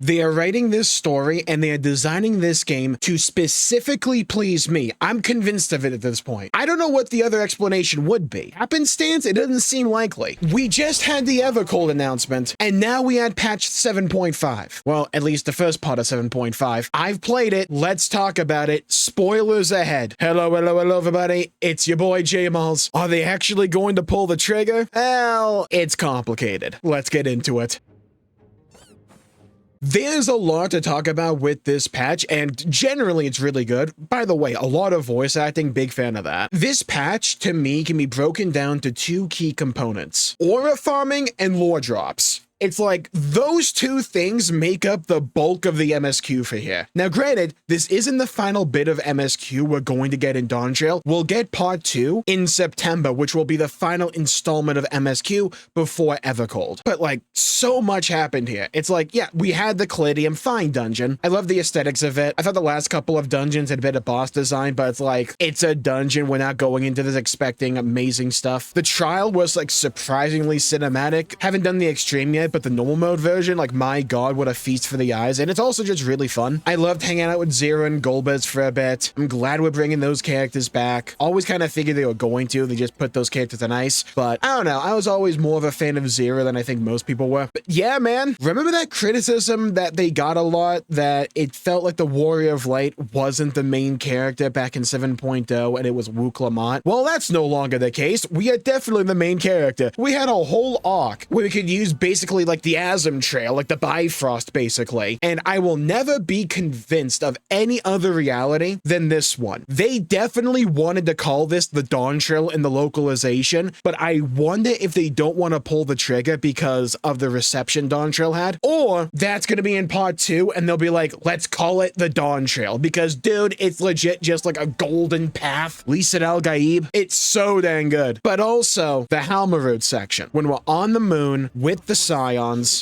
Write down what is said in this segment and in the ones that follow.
They are writing this story and they are designing this game to specifically please me. I'm convinced of it at this point. I don't know what the other explanation would be. Happenstance? It doesn't seem likely. We just had the Evercold announcement, and now we had patch 7.5. Well, at least the first part of 7.5. I've played it. Let's talk about it. Spoilers ahead. Hello, everybody. It's your boy Jmulls. Are they actually going to pull the trigger? Well, it's complicated. Let's get into it. There's a lot to talk about with this patch, and generally it's really good. By the way, a lot of voice acting, big fan of that. This patch, to me, can be broken down to two key components: aura farming and lore drops. It's like those two things make up the bulk of the MSQ for here. Now, granted, this isn't the final bit of MSQ we're going to get in Dawntrail. We'll get part 2 in September, which will be the final installment of MSQ before Evercold. But like, so much happened here. It's like, yeah, we had the Callidium, fine dungeon. I love the aesthetics of it. I thought the last couple of dungeons had a bit of boss design, but it's like, it's a dungeon. We're not going into this expecting amazing stuff. The trial was like surprisingly cinematic. Haven't done the extreme yet, but the normal mode version, like, my god, what a feast for the eyes. And it's also just really fun. I loved hanging out with Zero and Golbez for a bit. I'm glad we're bringing those characters back. Always kind of figured they were going to. They just put those characters on ice. But I don't know. I was always more of a fan of Zero than I think most people were. But yeah, man, remember that criticism that they got a lot, that it felt like the Warrior of Light wasn't the main character back in 7.0 and it was Wu Clement? Well, that's no longer the case. We are definitely the main character. We had a whole arc where we could use basically like the Asm Trail, like the Bifrost, basically. And I will never be convinced of any other reality than this one. They definitely wanted to call this the Dawn Trail in the localization, but I wonder if they don't want to pull the trigger because of the reception Dawn Trail had, or that's going to be in part 2 and they'll be like, let's call it the Dawn Trail because, dude, it's legit just like a golden path. Lisa Al Gaib. It's so dang good. But also the Halmarud section, when we're on the moon with the Scions,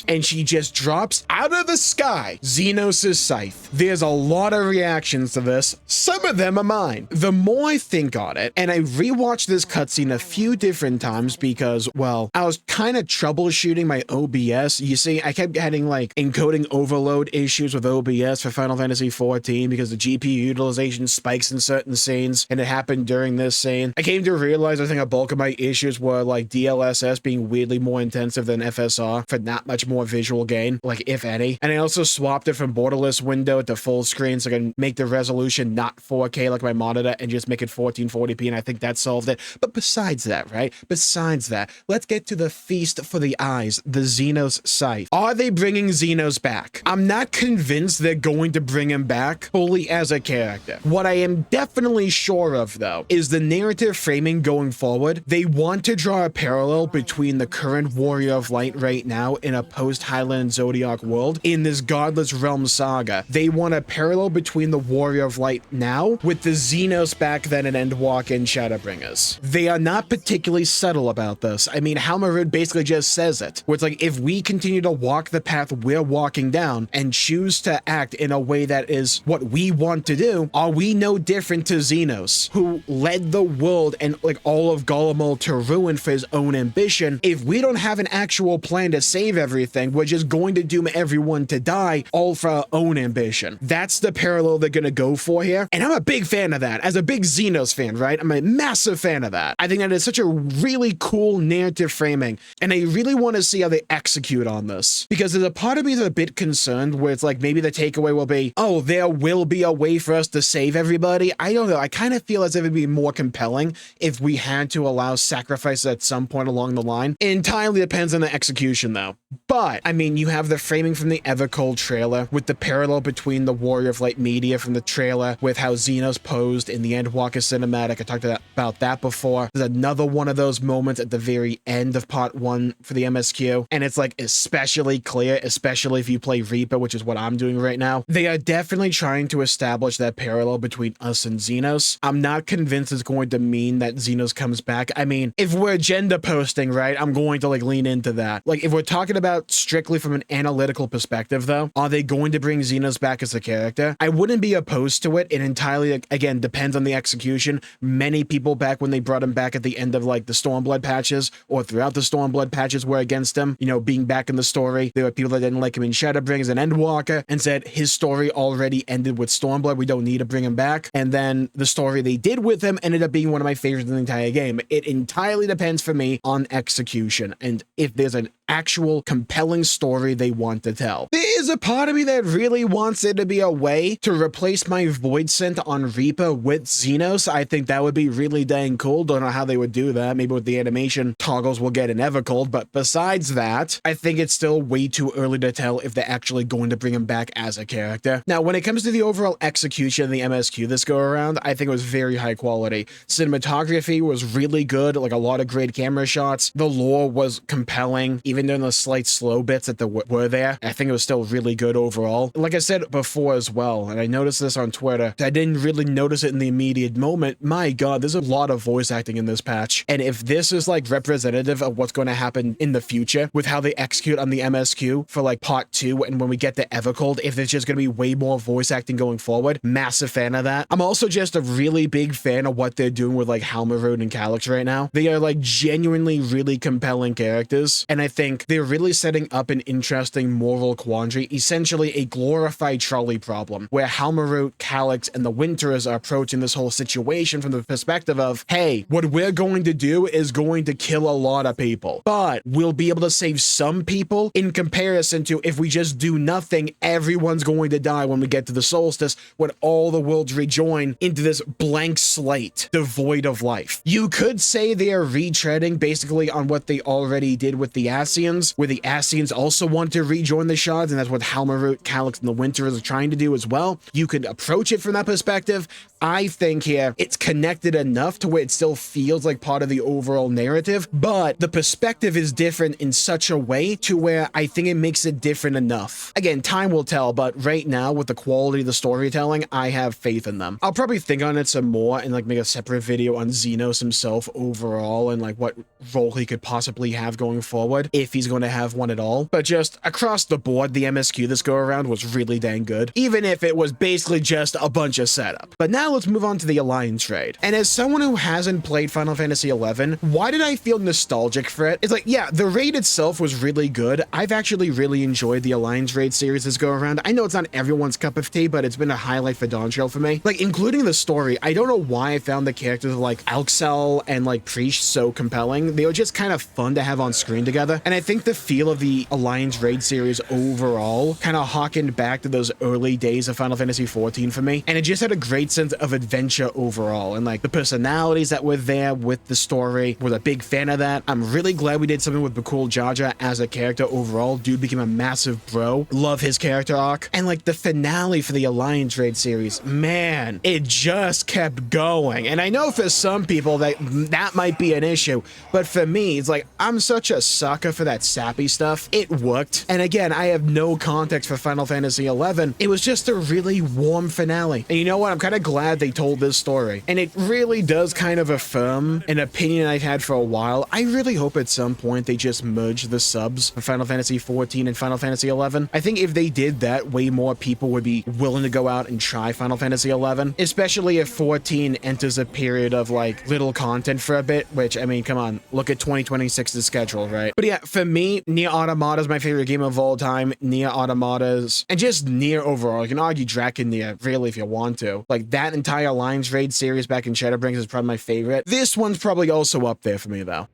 and she just drops out of the sky Zenos' scythe. There's a lot of reactions to this. Some of them are mine. The more I think on it, and I rewatched this cutscene a few different times because, well, I was kind of troubleshooting my OBS. You see, I kept getting like encoding overload issues with OBS for Final Fantasy XIV because the GPU utilization spikes in certain scenes, and it happened during this scene. I came to realize I think a bulk of my issues were like DLSS being weirdly more intensive than FSR for not much more visual gain, like if any. And I also swapped it from borderless window to full screen so I can make the resolution not 4K like my monitor and just make it 1440p, and I think that solved it. But besides that, right? Besides that, let's get to the feast for the eyes, the Zenos scythe. Are they bringing Zenos back? I'm not convinced they're going to bring him back fully as a character. What I am definitely sure of, though, is the narrative framing going forward. They want to draw a parallel between the current Warrior of Light right now in a post-Highland Zodiac world in this Godless Realm saga. They want a parallel between the Warrior of Light now with the Zenos back then in Endwalk and Shadowbringers. They are not particularly subtle about this. I mean, Halmarud basically just says it, where it's like, if we continue to walk the path we're walking down and choose to act in a way that is what we want to do, are we no different to Zenos, who led the world and like all of Golemul to ruin for his own ambition? If we don't have an actual plan to save everything, we're just going to doom everyone to die, all for our own ambition. That's the parallel they're gonna go for here, and I'm a big fan of that. As a big Zenos fan, right? I'm a massive fan of that. I think that is such a really cool narrative framing, and I really want to see how they execute on this, because there's a part of me that's a bit concerned where it's like maybe the takeaway will be, oh, there will be a way for us to save everybody. I don't know. I kind of feel as if it'd be more compelling if we had to allow sacrifices at some point along the line. It entirely depends on the execution, though. But, I mean, you have the framing from the Evercold trailer with the parallel between the Warrior of Light media from the trailer with how Zenos posed in the Endwalker cinematic. I talked about that before. There's another one of those moments at the very end of part 1 for the MSQ, and it's like especially clear, especially if you play Reaper, which is what I'm doing right now. They are definitely trying to establish that parallel between us and Zenos. I'm not convinced it's going to mean that Zenos comes back. I mean, if we're agenda posting, right, I'm going to like lean into that. Like, if we're talking about strictly from an analytical perspective, though, are they going to bring Zenos back as a character? I wouldn't be opposed to it. It entirely, again, depends on the execution. Many people back when they brought him back at the end of like the Stormblood patches or throughout the Stormblood patches were against him, you know, being back in the story. There were people that didn't like him in Shadowbringers as an Endwalker and said his story already ended with Stormblood. We don't need to bring him back. And then the story they did with him ended up being one of my favorites in the entire game. It entirely depends for me on execution and if there's an actual compelling story they want to tell. There is a part of me that really wants it to be a way to replace my Void Scent on Reaper with Zenos. I think that would be really dang cool. Don't know how they would do that. Maybe with the animation toggles we'll get in Evercold, but besides that, I think it's still way too early to tell if they're actually going to bring him back as a character. Now, when it comes to the overall execution of the MSQ this go around, I think it was very high quality. Cinematography was really good, like a lot of great camera shots. The lore was compelling, even during the slight slow bits that were there. I think it was still really good overall. Like I said before as well, and I noticed this on Twitter, I didn't really notice it in the immediate moment. My God, there's a lot of voice acting in this patch. And if this is like representative of what's going to happen in the future with how they execute on the MSQ for like part 2 and when we get to Evercold, if there's just going to be way more voice acting going forward, massive fan of that. I'm also just a really big fan of what they're doing with like Halmarode and Calyx right now. They are like genuinely really compelling characters, and I think they're really setting up an interesting moral quandary, essentially a glorified trolley problem, where Halmarode, Calyx, and the Winterers are approaching this whole situation from the perspective of, hey, what we're going to do is going to kill a lot of people, but we'll be able to save some people in comparison to if we just do nothing, everyone's going to die when we get to the solstice, when all the worlds rejoin into this blank slate, devoid of life. You could say they are retreading basically on what they already did with the Ascians, where the Ascians also want to rejoin the shards, and that's what Halmarode, Calyx, and the Winterers are trying to do as well. You could approach it from that perspective. I think here it's connected enough to where it still feels like part of the overall narrative, but the perspective is different in such a way to where I think it makes it different enough. Again, time will tell, but right now with the quality of the storytelling, I have faith in them. I'll probably think on it some more and like make a separate video on Zenos himself overall and like what role he could possibly have going forward, if he's going to have one at all. But just across the board, the MSQ this go around was really dang good, even if it was basically just a bunch of setup. But now let's move on to the Alliance raid. And as someone who hasn't played Final Fantasy XI, why did I feel nostalgic for it? It's like, yeah, the raid itself was really good. I've actually really enjoyed the Alliance raid series this go around. I know it's not everyone's cup of tea, but it's been a highlight for Dawntrail for me. Like, including the story, I don't know why I found the characters like Alxel and like Priest so compelling. They were just kind of fun to have on screen together. And I think the feel of the Alliance raid series overall kind of harkened back to those early days of Final Fantasy XIV for me. And it just had a great sense of adventure overall. And like the personalities that were there with the story, was a big fan of that. I'm really glad we did something with Bakul Jaja as a character overall. Dude became a massive bro. Love his character arc. And like the finale for the Alliance raid series, man, it just kept going. And I know for some people that might be an issue, but for me, it's like, I'm such a sucker for that sappy stuff. It worked. And again, I have no context for Final Fantasy XI. It was just a really warm finale. And you know what? I'm kind of glad they told this story. And it really does kind of affirm an opinion I've had for a while. I really hope at some point they just merge the subs for Final Fantasy XIV and Final Fantasy XI. I think if they did that, way more people would be willing to go out and try Final Fantasy XI, especially if 14 enters a period of like little content for a bit, which, I mean, come on, look at 2026's schedule, right? But yeah, for me, Nier Automata is my favorite game of all time. Nier Automata's, and just Nier overall. You can argue Draken Nier, really, if you want to. Like, that entire Alliance raid series back in Shadowbringers is probably my favorite. This one's probably also up there for me, though.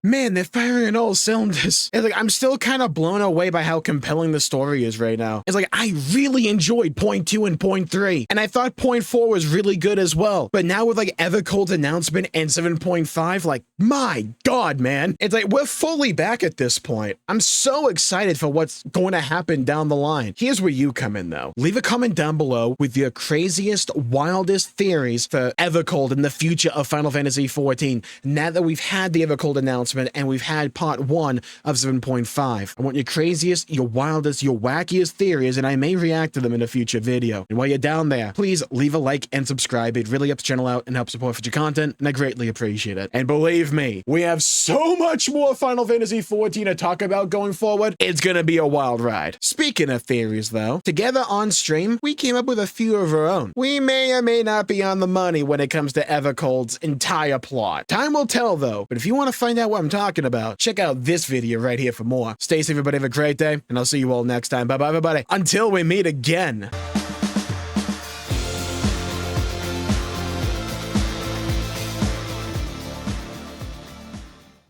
Man, they're firing on all cylinders. It's like, I'm still kind of blown away by how compelling the story is right now. It's like, I really enjoyed point 2 and point 3, and I thought point 4 was really good as well. But now with like Evercold's announcement and 7.5, like, my God, man. It's like, we're fully back at this point. I'm so excited for what's going to happen down the line. Here's where you come in, though. Leave a comment down below with your craziest, wildest theories for Evercold in the future of Final Fantasy XIV. Now that we've had the Evercold announcement, announcement, and we've had part 1 of 7.5. I want your craziest, your wildest, your wackiest theories, and I may react to them in a future video. And while you're down there, please leave a like and subscribe. It really helps the channel out and helps support future content, and I greatly appreciate it. And believe me, we have so much more Final Fantasy XIV to talk about going forward. It's gonna be a wild ride. Speaking of theories, though, together on stream, we came up with a few of our own. We may or may not be on the money when it comes to Evercold's entire plot. Time will tell, though, but if you want to find out what I'm talking about, check out this video right here for more. Stay safe, everybody. Have a great day, and I'll see you all next time. Bye-bye, everybody. Until we meet again.